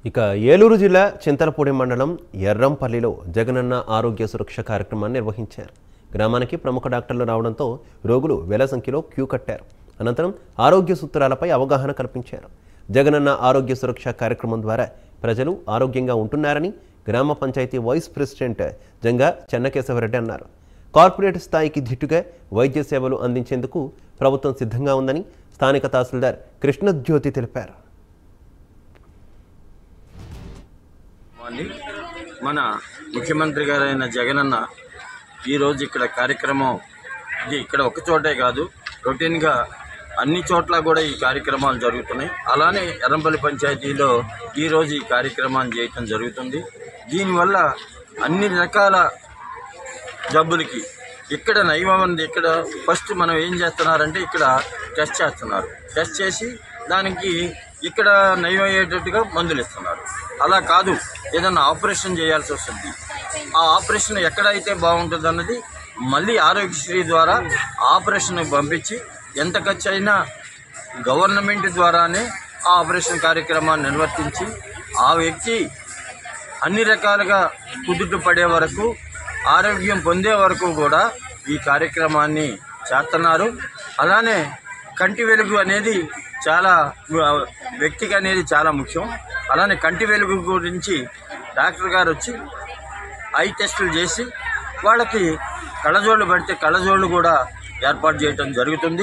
ఇక ఏలూరు జిల్లా చింతలపూడి మండలం ఎర్రంపల్లిలో జగనన్న ఆరోగ్య సురక్ష కార్యక్రమాన్ని నిర్వహించారు. గ్రామానికి ప్రముఖ డాక్టర్లు రావడంతో రోగులు వేల సంఖ్యలో క్యూ కట్టారు. అనంతరం ఆరోగ్య సూత్రాలపై అవగాహన కల్పించారు. జగనన్న ఆరోగ్య సురక్ష కార్యక్రమం ద్వారా ప్రజలు ఆరోగ్యంగా ఉంటున్నారని గ్రామ పంచాయతీ వైస్ ప్రెసిడెంట్ జంగా చెన్నకేశవరెడ్డి అన్నారు. కార్పొరేట్ స్థాయికి ధిట్టుగా వైద్య సేవలు అందించేందుకు ప్రభుత్వం సిద్ధంగా ఉందని స్థానిక తహసీల్దార్ కృష్ణజ్యోతి తెలిపారు. మన ముఖ్యమంత్రి గారైన జగనన్న ఈరోజు ఇక్కడ కార్యక్రమం ఇది ఇక్కడ ఒక చోటే కాదు, రొటీన్గా అన్ని చోట్ల కూడా ఈ కార్యక్రమాలు జరుగుతున్నాయి. అలానే ఎర్రంపల్లి పంచాయతీలో ఈరోజు ఈ కార్యక్రమాన్ని చేయటం జరుగుతుంది. దీనివల్ల అన్ని రకాల జబ్బులకి ఇక్కడ నయమంది. ఇక్కడ ఫస్ట్ మనం ఏం చేస్తున్నారంటే ఇక్కడ టెస్ట్ చేస్తున్నారు. టెస్ట్ చేసి దానికి ఇక్కడ నయమయ్యేటట్టుగా మందులు ఇస్తున్నారు. అలా కాదు, ఏదన్నా ఆపరేషన్ చేయాల్సి వస్తుంది. ఆ ఆపరేషన్ ఎక్కడైతే బాగుంటుంది అన్నది మళ్ళీ ఆరోగ్యశ్రీ ద్వారా ఆపరేషన్ పంపించి ఎంత ఖర్చు అయినా గవర్నమెంట్ ద్వారానే ఆ ఆపరేషన్ కార్యక్రమాన్ని నిర్వర్తించి ఆ వ్యక్తి అన్ని రకాలుగా కుదుట పడే వరకు, ఆరోగ్యం పొందే వరకు కూడా ఈ కార్యక్రమాన్ని చేస్తున్నారు. అలానే కంటి వెలుగు అనేది చాలా వ్యక్తికి అనేది చాలా ముఖ్యం. అలానే కంటి వెలుగు గురించి డాక్టర్ గారు వచ్చి ఐ టెస్టులు చేసి వాళ్ళకి కళ్ళజోళ్ళు పడితే కళ్ళజోళ్ళు కూడా ఏర్పాటు చేయడం జరుగుతుంది.